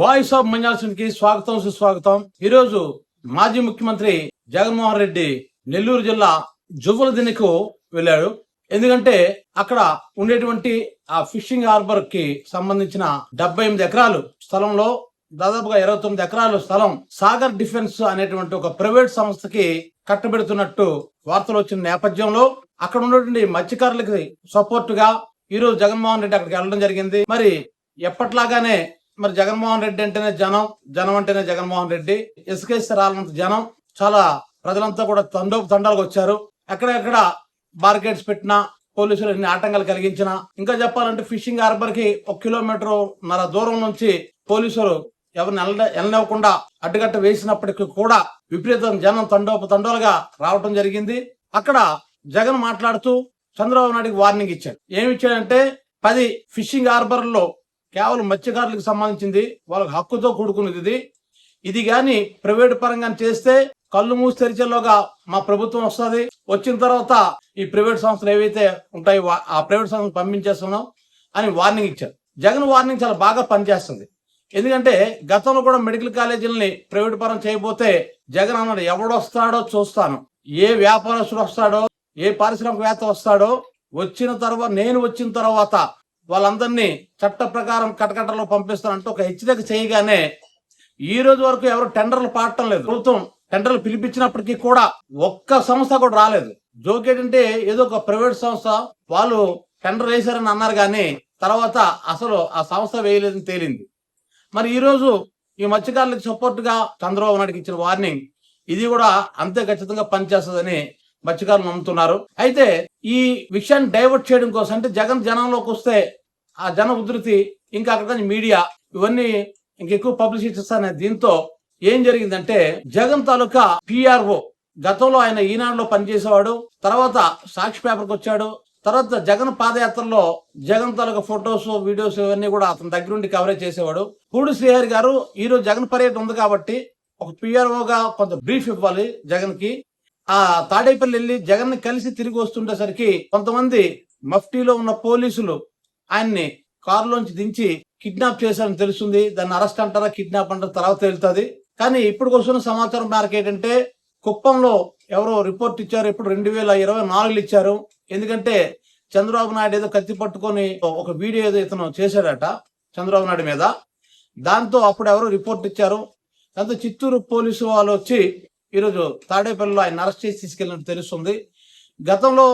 Voice of మంజాల్సన్ కి స్వాగతం సుస్వాగతం. ఈరోజు మాజీ ముఖ్యమంత్రి జగన్మోహన్ రెడ్డి నెల్లూరు జిల్లా జువ్వల దిన్నెకు వెళ్ళాడు. ఎందుకంటే అక్కడ ఉండేటువంటి ఆ ఫిషింగ్ హార్బర్ కి సంబంధించిన 78 ఎకరాలు స్థలంలో దాదాపుగా 29 ఎకరాల స్థలం సాగర్ డిఫెన్స్ అనేటువంటి ఒక ప్రైవేట్ సంస్థకి కట్టబెడుతున్నట్టు వార్తలు వచ్చిన నేపథ్యంలో అక్కడ ఉన్నటువంటి మత్స్యకారులకి సపోర్ట్ గా ఈ రోజు జగన్మోహన్ రెడ్డి అక్కడికి వెళ్ళడం జరిగింది. మరి ఎప్పట్లాగానే మరి జగన్మోహన్ రెడ్డి అంటేనే జనం అంటేనే జగన్మోహన్ రెడ్డి. ఇసుకేస్తే రాలంత జనం, చాలా ప్రజలంతా కూడా తండాలకు వచ్చారు. ఎక్కడెక్కడ బార్గేట్స్ పెట్టినా, పోలీసులు ఎన్ని ఆటంకాలు కలిగించినా, ఇంకా చెప్పాలంటే ఫిషింగ్ హార్బర్ కి 1.5 కిలోమీటర్ దూరం నుంచి పోలీసులు ఎవరిని వెళ్ళనివ్వకుండా అడ్డుకట్ట వేసినప్పటికీ కూడా విపరీతం జనం తండోలుగా రావటం జరిగింది. అక్కడ జగన్ మాట్లాడుతూ చంద్రబాబు నాయుడికి వార్నింగ్ ఇచ్చాడు. ఏమి ఇచ్చాడంటే 10 ఫిషింగ్ హార్బర్లో కేవలం మత్స్యకారులకు సంబంధించింది, వాళ్ళకి హక్కుతో కూడుకున్నది. ఇది గాని ప్రైవేట్ పరంగా చేస్తే కళ్ళు మూసి తెరిచేలోగా మా ప్రభుత్వం వస్తుంది. వచ్చిన తర్వాత ఈ ప్రైవేట్ సంస్థలు ఏవైతే ఉంటాయో ఆ ప్రైవేట్ సంస్థలు పంపించేస్తున్నాం అని వార్నింగ్ ఇచ్చారు. జగన్ వార్నింగ్ చాలా బాగా పనిచేస్తుంది. ఎందుకంటే గతంలో కూడా మెడికల్ కాలేజీలని ప్రైవేట్ పరం చేయబోతే జగన్ అన్నాడు, ఎవడొస్తాడో చూస్తాను, ఏ వ్యాపారస్తుడు వస్తాడో, ఏ పారిశ్రామికవేత్త వస్తాడో, నేను వచ్చిన తర్వాత వాళ్ళందరినీ చట్ట ప్రకారం కటకటలో పంపిస్తానంటూ ఒక హెచ్చరిక చేయగానే ఈ రోజు వరకు ఎవరు టెండర్లు పాడటం లేదు. ప్రభుత్వం టెండర్లు పిలిపించినప్పటికీ కూడా ఒక్క సంస్థ కూడా రాలేదు. జోకేటంటే ఏదో ఒక ప్రైవేట్ సంస్థ వాళ్ళు టెండర్ వేశారని అన్నారు, కానీ తర్వాత అసలు ఆ సంస్థ వేయలేదని తేలింది. మరి ఈ రోజు ఈ మత్స్యకారులకు సపోర్ట్ గా చంద్రబాబు నాయుడుకి ఇచ్చిన వార్నింగ్ ఇది కూడా అంతే ఖచ్చితంగా పనిచేస్తుందని మత్స్యకారులు నమ్ముతున్నారు. అయితే ఈ విషయాన్ని డైవర్ట్ చేయడం కోసం, అంటే జనంలోకి వస్తే ఆ జన ఉధృతి ఇంకా అక్కడ మీడియా ఇవన్నీ ఇంకెక్కువ పబ్లిసిటీ ఇస్తానే దీంతో ఏం జరిగిందంటే జగన్ తాలూకా పిఆర్ఓ గతంలో ఆయన ఈనాడులో పనిచేసేవాడు, తర్వాత సాక్షి పేపర్కి వచ్చాడు, తర్వాత జగన్ పాదయాత్రలో జగన్ తాలూకా ఫొటోస్ వీడియోస్ ఇవన్నీ కూడా అతని దగ్గరుండి కవరేజ్ చేసేవాడు. పూడి శ్రీహరి గారు ఈ రోజు జగన్ పర్యటన ఉంది కాబట్టి ఒక పిఆర్ఓగా కొంత బ్రీఫ్ ఇవ్వాలి జగన్ కి. ఆ తాడేపల్లి వెళ్ళి జగన్ ని కలిసి తిరిగి వస్తుండేసరికి కొంతమంది మఫ్టీలో ఉన్న పోలీసులు ఆయన్ని కారులోంచి దించి కిడ్నాప్ చేశారని తెలుస్తుంది. దాన్ని అరెస్ట్ అంటారా కిడ్నాప్ అంటారా తర్వాత తెలుస్తుంది. కానీ ఇప్పుడు వస్తున్న సమాచారం మేరకు ఏంటంటే కుప్పంలో ఎవరో రిపోర్ట్ ఇచ్చారు, ఇప్పుడు 2024 ఇచ్చారు. ఎందుకంటే చంద్రబాబు నాయుడు ఏదో కత్తి పట్టుకొని ఒక వీడియో ఏదో ఇతను చేశాడట చంద్రబాబు నాయుడు మీద. దాంతో అప్పుడు ఎవరో రిపోర్ట్ ఇచ్చారు. దాంతో చిత్తూరు పోలీసు వాళ్ళు వచ్చి ఈరోజు తాడేపల్లిలో ఆయన అరెస్ట్ చేసి తీసుకెళ్ళినట్టు తెలుస్తుంది. గతంలో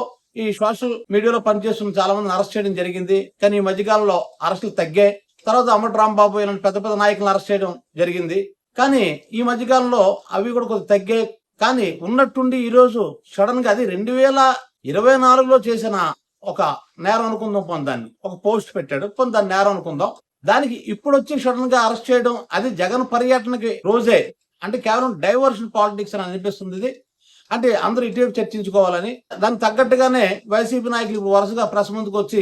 ఈ సోషల్ మీడియాలో పనిచేస్తున్న చాలా మందిని అరెస్ట్ చేయడం జరిగింది, కానీ ఈ మధ్యకాలంలో అరెస్టులు తగ్గాయి. తర్వాత అమ్మటి రాంబాబు ఇలాంటి పెద్ద పెద్ద నాయకులను అరెస్ట్ చేయడం జరిగింది, కానీ ఈ మధ్యకాలంలో అవి కూడా కొద్దిగా తగ్గాయి. కానీ ఉన్నట్టుండి ఈ రోజు సడన్ గా అది 2024లో చేసిన ఒక నేరం అనుకుందాం, దాన్ని ఒక పోస్ట్ పెట్టాడు, దాన్ని నేరం అనుకుందాం. దానికి ఇప్పుడు వచ్చి సడన్ గా అరెస్ట్ చేయడం అది జగన్ పర్యటనకి రోజే, అంటే కేవలం డైవర్షన్ పాలిటిక్స్ అని అనిపిస్తుంది. ఇది అంటే అందరూ ఇటీవల చర్చించుకోవాలని దానికి తగ్గట్టుగానే వైసీపీ నాయకులు ఇప్పుడు వరుసగా ప్రెస్ ముందుకు వచ్చి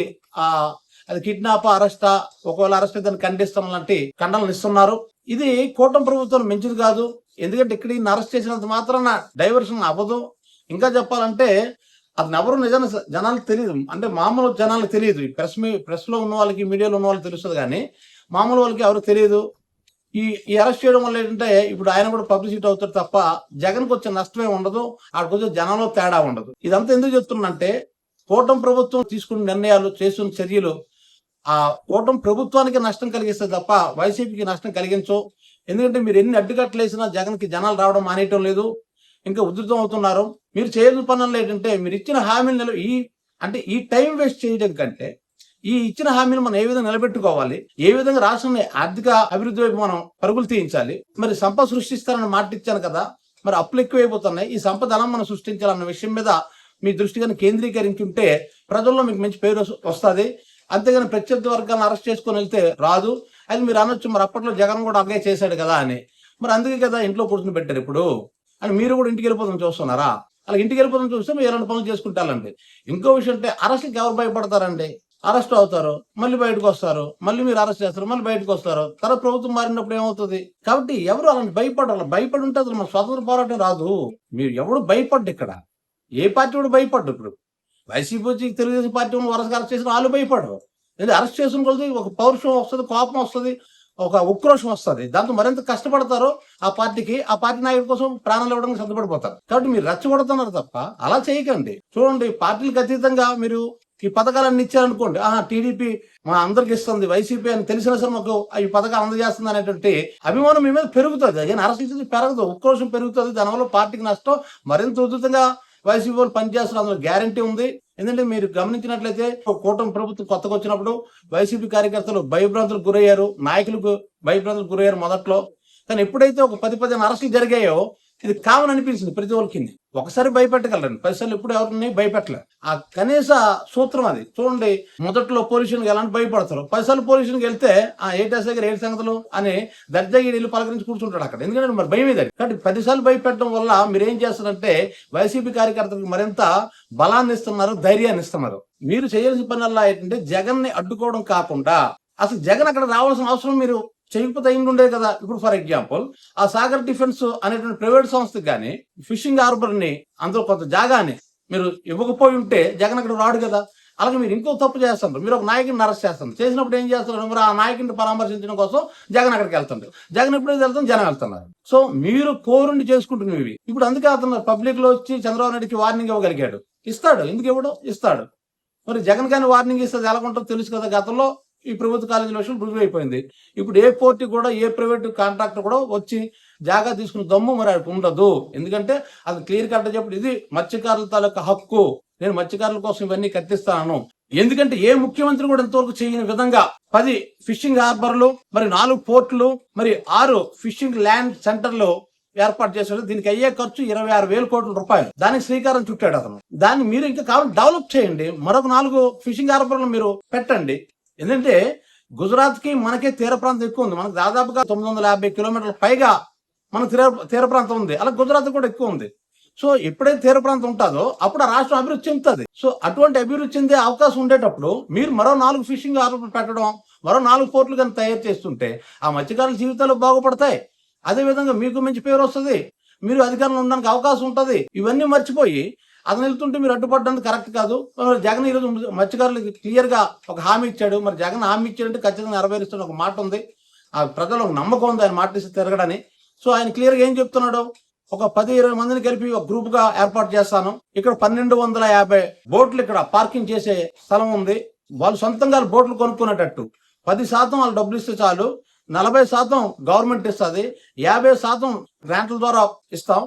అది కిడ్నాప్ అరెస్టా, ఒకవేళ అరెస్ట్ దాన్ని ఖండిస్తాం లాంటి ఖండనలు ఇస్తున్నారు. ఇది కూటమి ప్రభుత్వం మంచిది కాదు. ఎందుకంటే ఇక్కడ ఈయన అరెస్ట్ చేసినంత మాత్రాన డైవర్షన్ అవ్వదు. ఇంకా చెప్పాలంటే అతను ఎవరు నిజాన్ని జనాలకు తెలియదు, అంటే మామూలు జనాలకు తెలియదు. ప్రెస్ లో ఉన్న వాళ్ళకి, మీడియాలో ఉన్న వాళ్ళకి తెలుస్తుంది, కానీ మామూలు వాళ్ళకి ఎవరు తెలియదు. ఈ అరెస్ట్ చేయడం వల్ల ఏంటంటే ఇప్పుడు ఆయన కూడా పబ్లిసిటీ అవుతాడు తప్ప జగన్కి వచ్చే నష్టమే ఉండదు, ఆడికి వచ్చే జనంలో తేడా ఉండదు. ఇదంతా ఎందుకు చెప్తున్నంటే కూటమి ప్రభుత్వం తీసుకున్న నిర్ణయాలు, చేస్తున్న చర్యలు ఆ కూటమి ప్రభుత్వానికి నష్టం కలిగిస్తుంది తప్ప వైసీపీకి నష్టం కలిగించవు. ఎందుకంటే మీరు ఎన్ని అడ్డుకట్టలు వేసినా జగన్కి జనాలు రావడం మానేయటం లేదు, ఇంకా ఉధృతం అవుతున్నారు. మీరు చేయాల్సిన పనులు ఏంటంటే మీరు ఇచ్చిన హామీలు ఈ టైం వేస్ట్ చేయడం కంటే ఈ ఇచ్చిన హామీలు మనం ఏ విధంగా నిలబెట్టుకోవాలి, ఏ విధంగా రాష్ట్రాన్ని ఆర్థిక అభివృద్ధి వైపు మనం పరుగులు తీయించాలి. మరి సంపద సృష్టిస్తారని మాట ఇచ్చాను కదా, మరి అప్పులు ఎక్కువైపోతున్నాయి, ఈ సంపద మనం సృష్టించాలన్న విషయం మీద మీ దృష్టిగా కేంద్రీకరించుంటే ప్రజల్లో మీకు మంచి పేరు వస్తుంది. అంతేగాని ప్రత్యర్థి వర్గాలను అరెస్ట్ చేసుకొని వెళ్తే రాదు. అది మీరు అనొచ్చు, మరి అప్పట్లో జగన్ కూడా అలాగే చేశాడు కదా అని. మరి అందుకే కదా ఇంట్లో కూర్చుని పెట్టారు ఇప్పుడు అని. మీరు కూడా ఇంటికి వెళ్ళిపోతాం చూస్తున్నారా? అలా ఇంటికి వెళ్ళిపోతాం చూస్తే మీరు ఎలాంటి పనులు చేసుకుంటారండి. ఇంకో విషయం అంటే అరెస్ట్కి ఎవరు భయపడతారండి? అరెస్ట్ అవుతారు, మళ్ళీ బయటకు వస్తారు, మళ్ళీ మీరు అరెస్ట్ చేస్తారు, మళ్ళీ బయటకు వస్తారు. తర్వాత ప్రభుత్వం మారినప్పుడు ఏమవుతుంది? కాబట్టి ఎవరు అలాంటి భయపడి ఉంటే అసలు మన స్వతంత్ర పోరాటం రాదు. మీరు ఎవడు భయపడ్డు, ఇక్కడ ఏ పార్టీ కూడా భయపడ్డు. ఇప్పుడు వైసీపీ వచ్చి తెలుగుదేశం పార్టీ వరుసగా అరెస్ట్ చేసిన వాళ్ళు భయపడరు. అరెస్ట్ చేసిన కొద్ది ఒక పౌరుషం వస్తుంది, కోపం వస్తుంది, ఒక ఉక్రోషం వస్తుంది. దాంతో మరింత కష్టపడతారు. ఆ పార్టీ నాయకుడి కోసం ప్రాణాలు ఇవ్వడానికి సిద్ధపడిపోతారు. కాబట్టి మీరు రెచ్చగొడుతున్నారు తప్ప అలా చేయకండి. చూడండి, పార్టీలకు అతీతంగా మీరు ఈ పథకాలన్నీ ఇచ్చారనుకోండి, టీడీపీ మా అందరికి ఇస్తుంది, వైసీపీ అని తెలిసిన సరే మాకు ఈ పథకాలు అందజేస్తుంది అనేటువంటి అభిమానం మీ మీద పెరుగుతుంది. కానీ అరసి పెరగదు, ఉక్రోషం పెరుగుతుంది. దానివల్ల పార్టీకి నష్టం. మరింత ఉధృతంగా వైసీపీ వాళ్ళు పనిచేస్తారు, అందులో గ్యారంటీ ఉంది. ఎందుకంటే మీరు గమనించినట్లయితే కూటమి ప్రభుత్వం కొత్తగా వచ్చినప్పుడు వైసీపీ కార్యకర్తలు భయభ్రాంతులకు గురయ్యారు, నాయకులకు భయభ్రాంతులకు గురయ్యారు మొదట్లో. కానీ ఎప్పుడైతే ఒక 10-15 అరెస్టులు జరిగాయో ఇది కామన్ అనిపించింది ప్రతి ఒక్కరికి. ఒకసారి భయపెట్టగలరండి, 10 సార్లు ఎప్పుడు ఎవరిని భయపెట్టలేదు. ఆ కనీస సూత్రం అది. చూడండి, మొదట్లో పోలీసులకు ఎలాంటి భయపడతారు, 10 సార్లు పోలీసులకు వెళ్తే ఏటేసే గారు ఏడు సంగతులు అని దర్జాగా వెళ్ళి పలకరించి కూర్చుంటాడు అక్కడ. ఎందుకంటే మరి భయం ఇదే. కాబట్టి 10 సార్లు భయపెట్టడం వల్ల మీరు ఏం చేస్తారంటే వైసీపీ కార్యకర్తలకు మరింత బలాన్ని ఇస్తున్నారు, ధైర్యాన్ని ఇస్తున్నారు. మీరు చేయాల్సిన పని ఏంటంటే జగన్ ని అడ్డుకోవడం కాకుండా అసలు జగన్ అక్కడ రావాల్సిన అవసరం మీరు చేయకపోతే అయింది ఉండేది కదా. ఇప్పుడు ఫర్ ఎగ్జాంపుల్ ఆ సాగర్ డిఫెన్స్ అనేటువంటి ప్రైవేట్ సంస్థకి కానీ ఫిషింగ్ హార్బర్ ని అందులో కొంత జాగాని మీరు ఇవ్వకపోయి ఉంటే జగన్ అక్కడ రాడు కదా. అలాగే మీరు ఇంకో తప్పు చేస్తారు, మీరు ఒక నాయకుడిని అరెస్ట్ చేస్తారు. చేసినప్పుడు ఏం చేస్తున్నారు, మరి ఆ నాయకుడిని పరామర్శించడం కోసం జగన్ అక్కడికి వెళ్తుంటారు. జగన్ ఎప్పుడైతే వెళ్తాం జనం వెళ్తున్నారు. సో మీరు కోరుండి చేసుకుంటున్నవి. ఇప్పుడు అందుకే అతను పబ్లిక్ లో వచ్చి చంద్రబాబు నాయుడికి వార్నింగ్ ఇవ్వగలిగాడు. ఇస్తాడు, ఎందుకు ఇవ్వడం, ఇస్తాడు. మరి జగన్ కానీ వార్నింగ్ ఇస్తే ఎలాగుంటుందో తెలుసు కదా. గతంలో ఈ ప్రభుత్వ కాలేజీల విషయం రుజువు అయిపోయింది. ఇప్పుడు ఏ పోర్టు కూడా ఏ ప్రైవేట్ కాంట్రాక్టర్ కూడా వచ్చి జాగా తీసుకున్న దమ్ము మరి అది ఉండదు. ఎందుకంటే అది క్లియర్ కట్ చెప్పి ఇది మత్స్యకారుల తాలూకా హక్కు, నేను మత్స్యకారుల కోసం ఇవన్నీ కట్టిస్తాను. ఎందుకంటే ఏ ముఖ్యమంత్రి కూడా ఇంతవరకు చేయని విధంగా 10 ఫిషింగ్ హార్బర్లు, మరి 4 పోర్టులు, మరి 6 ఫిషింగ్ ల్యాండ్ సెంటర్లు ఏర్పాటు చేశాడు. దీనికి అయ్యే ఖర్చు 26,000 కోట్ల రూపాయలు. దానికి శ్రీకారం చుట్టాడు అతను. దాన్ని మీరు ఇంకా కావాలి డెవలప్ చేయండి. మరొక 4 ఫిషింగ్ హార్బర్లు మీరు పెట్టండి. ఎందుకంటే గుజరాత్ కి మనకే తీర ప్రాంతం ఎక్కువ ఉంది. మనకు దాదాపుగా 950 కిలోమీటర్ల పైగా మన తీర ప్రాంతం ఉంది. అలా గుజరాత్ కూడా ఎక్కువ ఉంది. సో ఎప్పుడైతే తీర ప్రాంతం ఉంటుందో అప్పుడు ఆ రాష్ట్రం అభివృద్ధి చెందుతుంది. సో అటువంటి అభివృద్ధి చెందే అవకాశం ఉండేటప్పుడు మీరు మరో 4 ఫిషింగ్ హార్బర్లు పెట్టడం, మరో 4 పోర్టులు కానీ తయారు చేస్తుంటే ఆ మత్స్యకారుల జీవితాలు బాగుపడతాయి. అదేవిధంగా మీకు మంచి పేరు వస్తుంది, మీరు అధికారంలో ఉండడానికి అవకాశం ఉంటుంది. ఇవన్నీ మర్చిపోయి అతను వెళ్తుంటే మీరు అడ్డుపడడానికి కరెక్ట్ కాదు. జగన్ ఈరోజు మత్స్యకారులకు క్లియర్ గా ఒక హామీ ఇచ్చాడు. మరి జగన్ హామీ ఇచ్చాడంటే ఖచ్చితంగా నెరవేరుస్తున్న ఒక మాట ఉంది. ఆ ప్రజలకు నమ్మకం ఉంది ఆయన మాట ఇస్తే తిరగడని. సో ఆయన క్లియర్ గా ఏం చెప్తున్నాడు, ఒక 10-20 మందిని కలిపి ఒక గ్రూప్ గా ఏర్పాటు చేస్తాను. ఇక్కడ 1250 బోట్లు ఇక్కడ పార్కింగ్ చేసే స్థలం ఉంది. వాళ్ళు సొంతంగా బోట్లు కొనుక్కునేటట్టు 10% వాళ్ళు డబ్బులు ఇస్తే చాలు, 40% గవర్నమెంట్ ఇస్తుంది, 50% గ్రాంట్ల ద్వారా ఇస్తాం.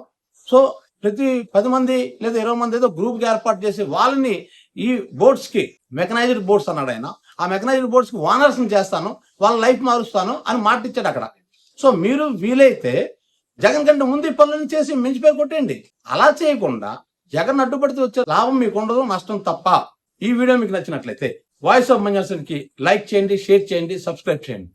సో ప్రతి 10 మంది లేదా 20 మంది ఏదో గ్రూప్ గా ఏర్పాటు చేసి వాళ్ళని ఈ బోట్స్ కి మెకనైజ్డ్ బోట్స్ అన్నాడు ఆయన. ఆ మెకనైజ్డ్ బోట్స్ కి ఓనర్స్ ని చేస్తాను, వాళ్ళ లైఫ్ మారుస్తాను అని మాట ఇచ్చాడు అక్కడ. సో మీరు వీలైతే జగన్ కంటే ముందు ఈ పనులను చేసి మించిపోయి కొట్టండి. అలా చేయకుండా జగన్ అడ్డుపడితే వచ్చే లాభం మీకు ఉండదు, నష్టం తప్ప. ఈ వీడియో మీకు నచ్చినట్లయితే వాయిస్ ఆఫ్ మంజాసన్ కి లైక్ చేయండి, షేర్ చేయండి, సబ్స్క్రైబ్ చేయండి.